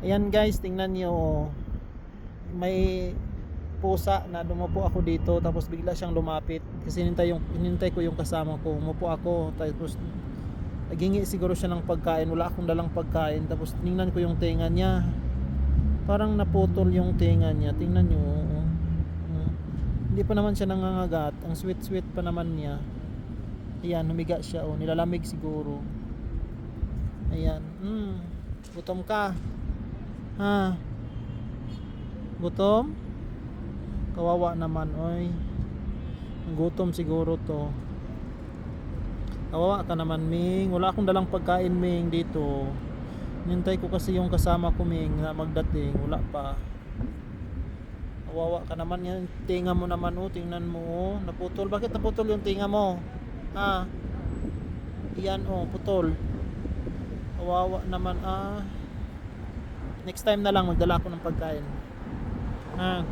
Ayan guys, tingnan nyo, oh. May pusa na dumupo ako dito, tapos bigla siyang lumapit kasi hinintay ko yung kasama ko. Umupo ako, tapos naghingi siguro siya ng pagkain. Wala akong dalang pagkain, tapos tingnan ko yung tenga niya, parang naputol yung tenga niya. Tingnan nyo, oh. Hindi pa naman siya nangangagat, ang sweet sweet pa naman niya. Ayan, humiga siya, oh. Nilalamig siguro. Ayan, gutom ka, ha? Gutom? Kawawa naman, oy. Gutom siguro to. Kawawa ka naman, Ming. Wala akong dalang pagkain, Ming, dito. Nintay ko kasi yung kasama ko, Ming, na magdating. Wala pa. Kawawa ka naman yan. Tinga mo naman, oh. Tingnan mo, oh. Naputol. Bakit naputol yung tinga mo? Ha? Iyan, oh. Putol. Kawawa naman, ah. Next time na lang magdala ako ng pagkain. Ha?